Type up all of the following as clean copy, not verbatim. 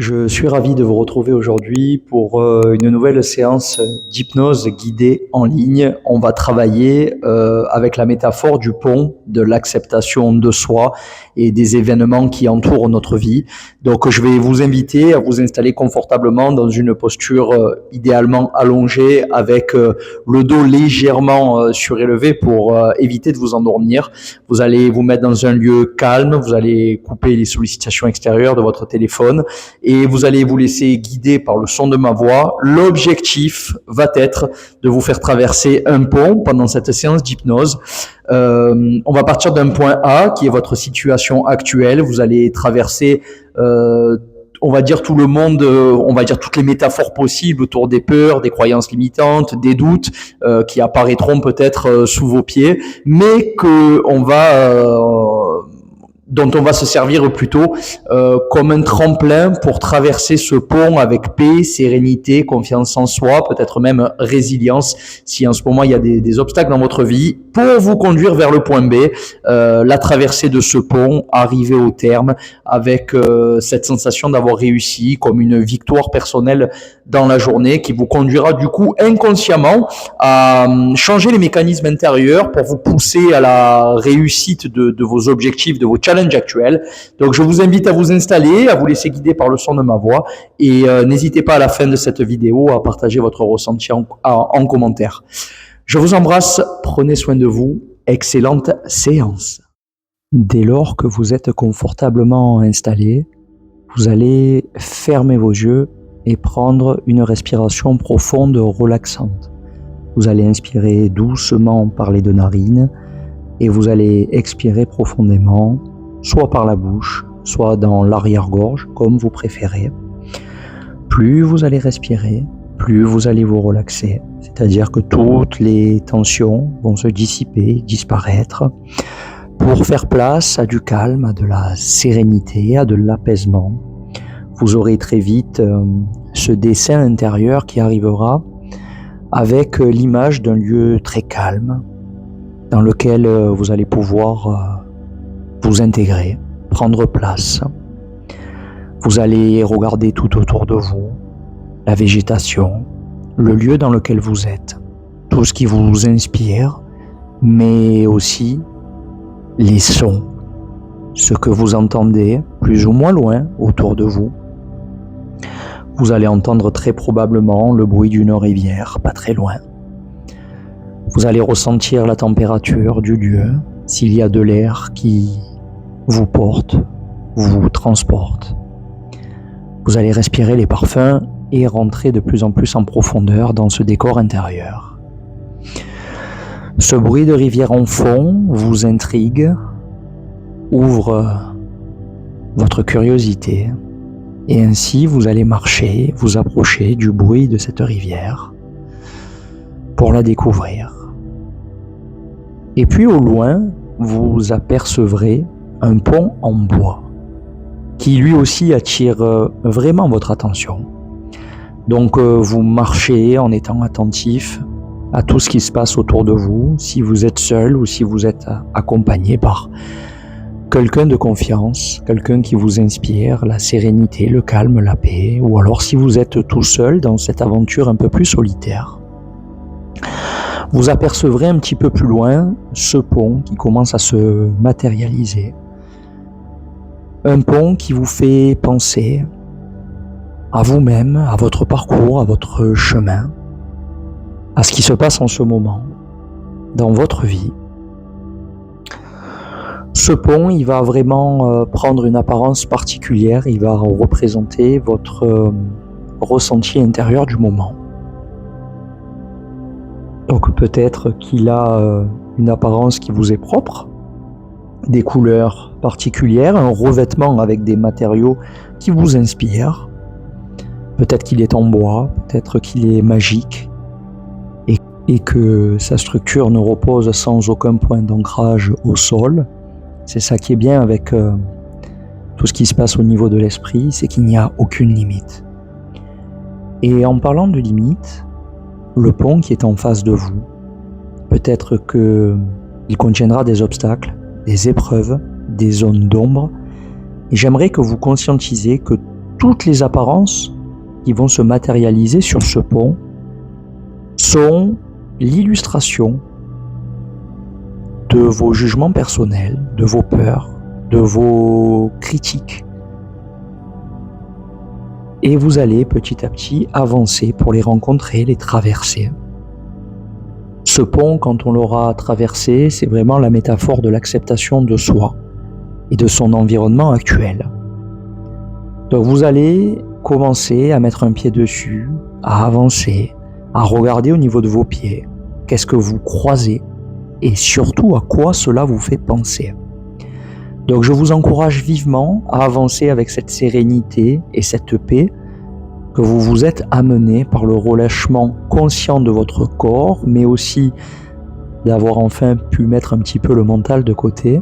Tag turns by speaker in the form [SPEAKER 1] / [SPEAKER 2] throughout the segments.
[SPEAKER 1] Je suis ravi de vous retrouver aujourd'hui pour une nouvelle séance d'hypnose guidée en ligne. On va travailler avec la métaphore du pont, de l'acceptation de soi et des événements qui entourent notre vie. Donc je vais vous inviter à vous installer confortablement dans une posture idéalement allongée avec le dos légèrement surélevé pour éviter de vous endormir. Vous allez vous mettre dans un lieu calme, vous allez couper les sollicitations extérieures de votre téléphone et vous allez vous laisser guider par le son de ma voix. L'objectif va être de vous faire traverser un pont pendant cette séance d'hypnose. On va partir d'un point A qui est votre situation actuelle. Vous allez traverser on va dire tout le monde, on va dire toutes les métaphores possibles autour des peurs, des croyances limitantes, des doutes qui apparaîtront peut-être sous vos pieds, mais dont on va se servir plutôt comme un tremplin pour traverser ce pont avec paix, sérénité, confiance en soi, peut-être même résilience, si en ce moment il y a des obstacles dans votre vie, pour vous conduire vers le point B, la traversée de ce pont, arriver au terme avec cette sensation d'avoir réussi, comme une victoire personnelle dans la journée, qui vous conduira du coup inconsciemment à changer les mécanismes intérieurs pour vous pousser à la réussite de vos objectifs, de vos challenges actuels. Donc je vous invite à vous installer, à vous laisser guider par le son de ma voix et n'hésitez pas à la fin de cette vidéo à partager votre ressenti en commentaire. Je vous embrasse, prenez soin de vous, excellente séance. Dès lors que vous êtes confortablement installé, vous allez fermer vos yeux et prendre une respiration profonde relaxante. Vous allez inspirer doucement par les deux narines et vous allez expirer profondément, soit par la bouche, soit dans l'arrière-gorge, comme vous préférez. Plus vous allez respirer, plus vous allez vous relaxer. C'est-à-dire que toutes les tensions vont se dissiper, disparaître, pour faire place à du calme, à de la sérénité, à de l'apaisement. Vous aurez très vite ce dessin intérieur qui arrivera avec l'image d'un lieu très calme dans lequel vous allez pouvoir vous intégrer, prendre place. Vous allez regarder tout autour de vous, la végétation, le lieu dans lequel vous êtes, tout ce qui vous inspire, mais aussi les sons, ce que vous entendez plus ou moins loin autour de vous. Vous allez entendre très probablement le bruit d'une rivière, pas très loin. Vous allez ressentir la température du lieu, s'il y a de l'air qui vous porte, vous transporte. Vous allez respirer les parfums et rentrer de plus en plus en profondeur dans ce décor intérieur. Ce bruit de rivière en fond vous intrigue, ouvre votre curiosité, et ainsi vous allez marcher, vous approcher du bruit de cette rivière pour la découvrir. Et puis au loin, vous apercevrez un pont en bois qui lui aussi attire vraiment votre attention. Donc vous marchez en étant attentif à tout ce qui se passe autour de vous, si vous êtes seul ou si vous êtes accompagné par quelqu'un de confiance, quelqu'un qui vous inspire la sérénité, le calme, la paix, ou alors si vous êtes tout seul dans cette aventure un peu plus solitaire. Vous apercevrez un petit peu plus loin ce pont qui commence à se matérialiser. Un pont qui vous fait penser à vous-même, à votre parcours, à votre chemin, à ce qui se passe en ce moment, dans votre vie. Ce pont, il va vraiment prendre une apparence particulière, il va représenter votre ressenti intérieur du moment. Donc peut-être qu'il a une apparence qui vous est propre, des couleurs particulières, un revêtement avec des matériaux qui vous inspirent. Peut-être qu'il est en bois, peut-être qu'il est magique et que sa structure ne repose sans aucun point d'ancrage au sol. C'est ça qui est bien avec tout ce qui se passe au niveau de l'esprit, c'est qu'il n'y a aucune limite. Et en parlant de limite, le pont qui est en face de vous, peut-être qu'il contiendra des obstacles, des épreuves, des zones d'ombre. Et j'aimerais que vous conscientisez que toutes les apparences qui vont se matérialiser sur ce pont sont l'illustration de vos jugements personnels, de vos peurs, de vos critiques. Et vous allez petit à petit avancer pour les rencontrer, les traverser. Ce pont, quand on l'aura traversé, c'est vraiment la métaphore de l'acceptation de soi et de son environnement actuel. Donc vous allez commencer à mettre un pied dessus, à avancer, à regarder au niveau de vos pieds, qu'est-ce que vous croisez et surtout à quoi cela vous fait penser. Donc je vous encourage vivement à avancer avec cette sérénité et cette paix que vous vous êtes amené par le relâchement conscient de votre corps, mais aussi d'avoir enfin pu mettre un petit peu le mental de côté,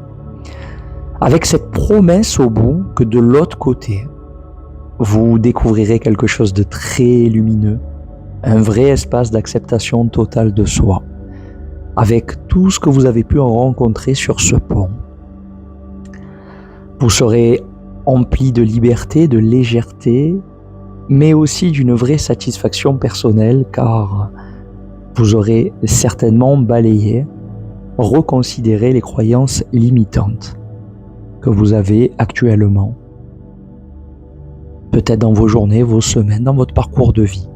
[SPEAKER 1] avec cette promesse au bout que de l'autre côté, vous découvrirez quelque chose de très lumineux, un vrai espace d'acceptation totale de soi, avec tout ce que vous avez pu en rencontrer sur ce pont. Vous serez empli de liberté, de légèreté, mais aussi d'une vraie satisfaction personnelle, car vous aurez certainement balayé, reconsidéré les croyances limitantes que vous avez actuellement, peut-être dans vos journées, vos semaines, dans votre parcours de vie.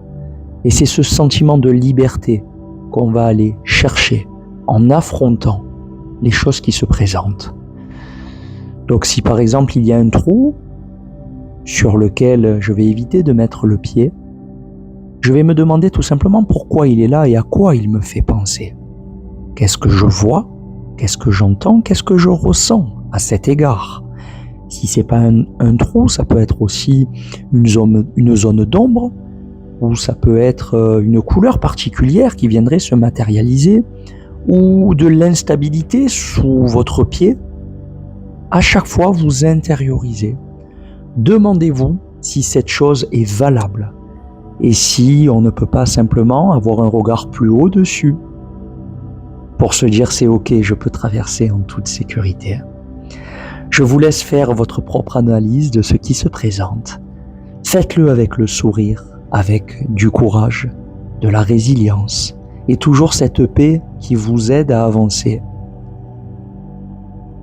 [SPEAKER 1] Et c'est ce sentiment de liberté qu'on va aller chercher en affrontant les choses qui se présentent. Donc si par exemple il y a un trou sur lequel je vais éviter de mettre le pied, je vais me demander tout simplement pourquoi il est là et à quoi il me fait penser. Qu'est-ce que je vois? Qu'est-ce que j'entends? Qu'est-ce que je ressens à cet égard? Si c'est pas un trou, ça peut être aussi une zone d'ombre, ou ça peut être une couleur particulière qui viendrait se matérialiser, ou de l'instabilité sous votre pied. À chaque fois, vous intériorisez. Demandez-vous si cette chose est valable et si on ne peut pas simplement avoir un regard plus haut dessus pour se dire c'est ok, je peux traverser en toute sécurité. Je vous laisse faire votre propre analyse de ce qui se présente. Faites-le avec le sourire, avec du courage, de la résilience et toujours cette paix qui vous aide à avancer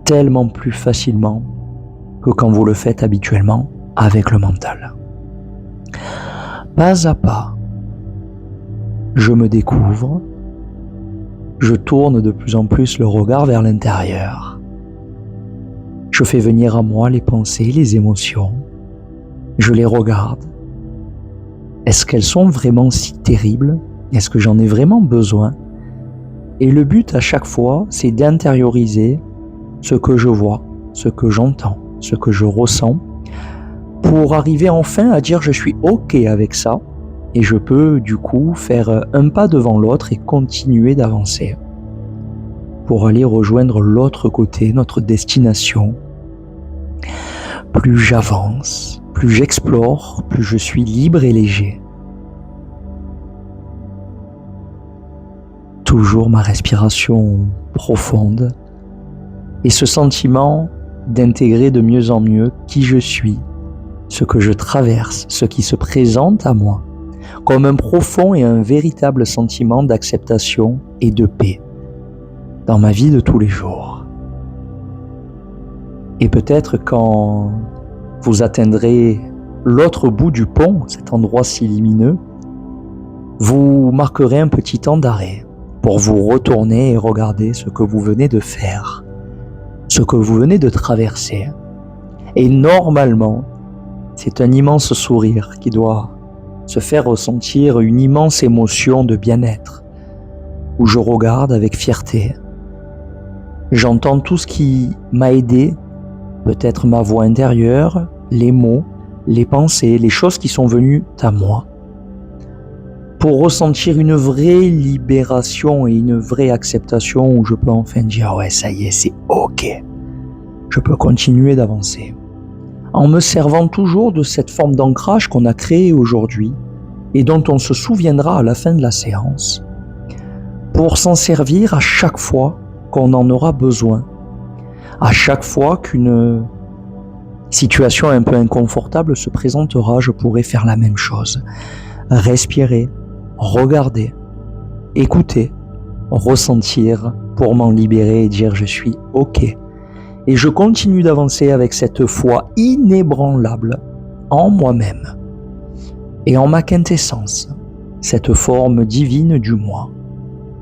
[SPEAKER 1] tellement plus facilement que quand vous le faites habituellement avec le mental. Pas à pas, je me découvre, je tourne de plus en plus le regard vers l'intérieur. Je fais venir à moi les pensées, les émotions, je les regarde. Est-ce qu'elles sont vraiment si terribles? Est-ce que j'en ai vraiment besoin? Et le but à chaque fois, c'est d'intérioriser ce que je vois, ce que j'entends, ce que je ressens, pour arriver enfin à dire je suis ok avec ça et je peux du coup faire un pas devant l'autre et continuer d'avancer pour aller rejoindre l'autre côté, notre destination. Plus j'avance, plus j'explore, plus je suis libre et léger. Toujours ma respiration profonde et ce sentiment d'intégrer de mieux en mieux qui je suis, ce que je traverse, ce qui se présente à moi, comme un profond et un véritable sentiment d'acceptation et de paix dans ma vie de tous les jours. Et peut-être quand vous atteindrez l'autre bout du pont, cet endroit si lumineux, vous marquerez un petit temps d'arrêt pour vous retourner et regarder ce que vous venez de faire, ce que vous venez de traverser. Et normalement, c'est un immense sourire qui doit se faire ressentir une immense émotion de bien-être, où je regarde avec fierté. J'entends tout ce qui m'a aidé, peut-être ma voix intérieure, les mots, les pensées, les choses qui sont venues à moi, pour ressentir une vraie libération et une vraie acceptation où je peux enfin dire ouais, ça y est, c'est ok. Je peux continuer d'avancer. En me servant toujours de cette forme d'ancrage qu'on a créée aujourd'hui et dont on se souviendra à la fin de la séance, pour s'en servir à chaque fois qu'on en aura besoin, à chaque fois qu'une situation un peu inconfortable se présentera, je pourrai faire la même chose. Respirer, regarder, écouter, ressentir pour m'en libérer et dire je suis OK. Et je continue d'avancer avec cette foi inébranlable en moi-même et en ma quintessence, cette forme divine du moi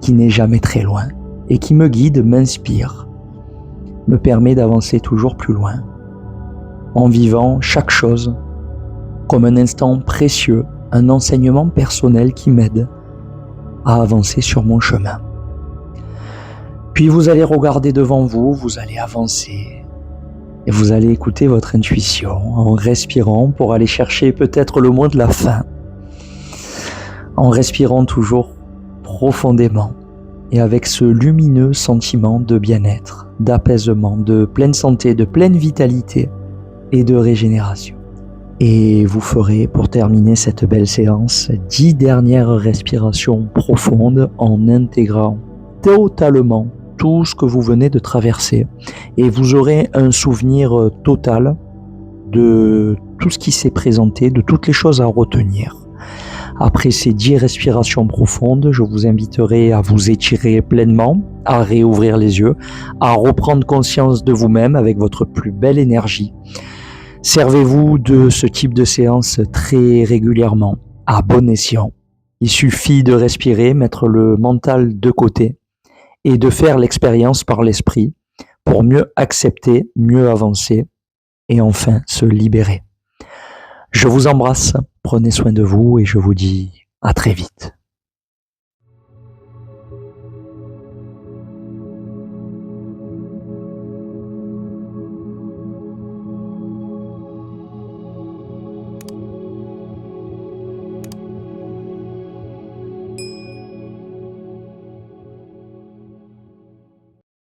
[SPEAKER 1] qui n'est jamais très loin et qui me guide, m'inspire, me permet d'avancer toujours plus loin en vivant chaque chose comme un instant précieux, un enseignement personnel qui m'aide à avancer sur mon chemin. Puis vous allez regarder devant vous, vous allez avancer et vous allez écouter votre intuition en respirant pour aller chercher peut-être le mot de la fin, en respirant toujours profondément et avec ce lumineux sentiment de bien-être, d'apaisement, de pleine santé, de pleine vitalité et de régénération. Et vous ferez, pour terminer cette belle séance, 10 dernières respirations profondes en intégrant totalement tout ce que vous venez de traverser. Et vous aurez un souvenir total de tout ce qui s'est présenté, de toutes les choses à retenir. Après ces 10 respirations profondes, je vous inviterai à vous étirer pleinement, à réouvrir les yeux, à reprendre conscience de vous-même avec votre plus belle énergie. Servez-vous de ce type de séance très régulièrement, à bon escient. Il suffit de respirer, mettre le mental de côté et de faire l'expérience par l'esprit pour mieux accepter, mieux avancer et enfin se libérer. Je vous embrasse, prenez soin de vous et je vous dis à très vite.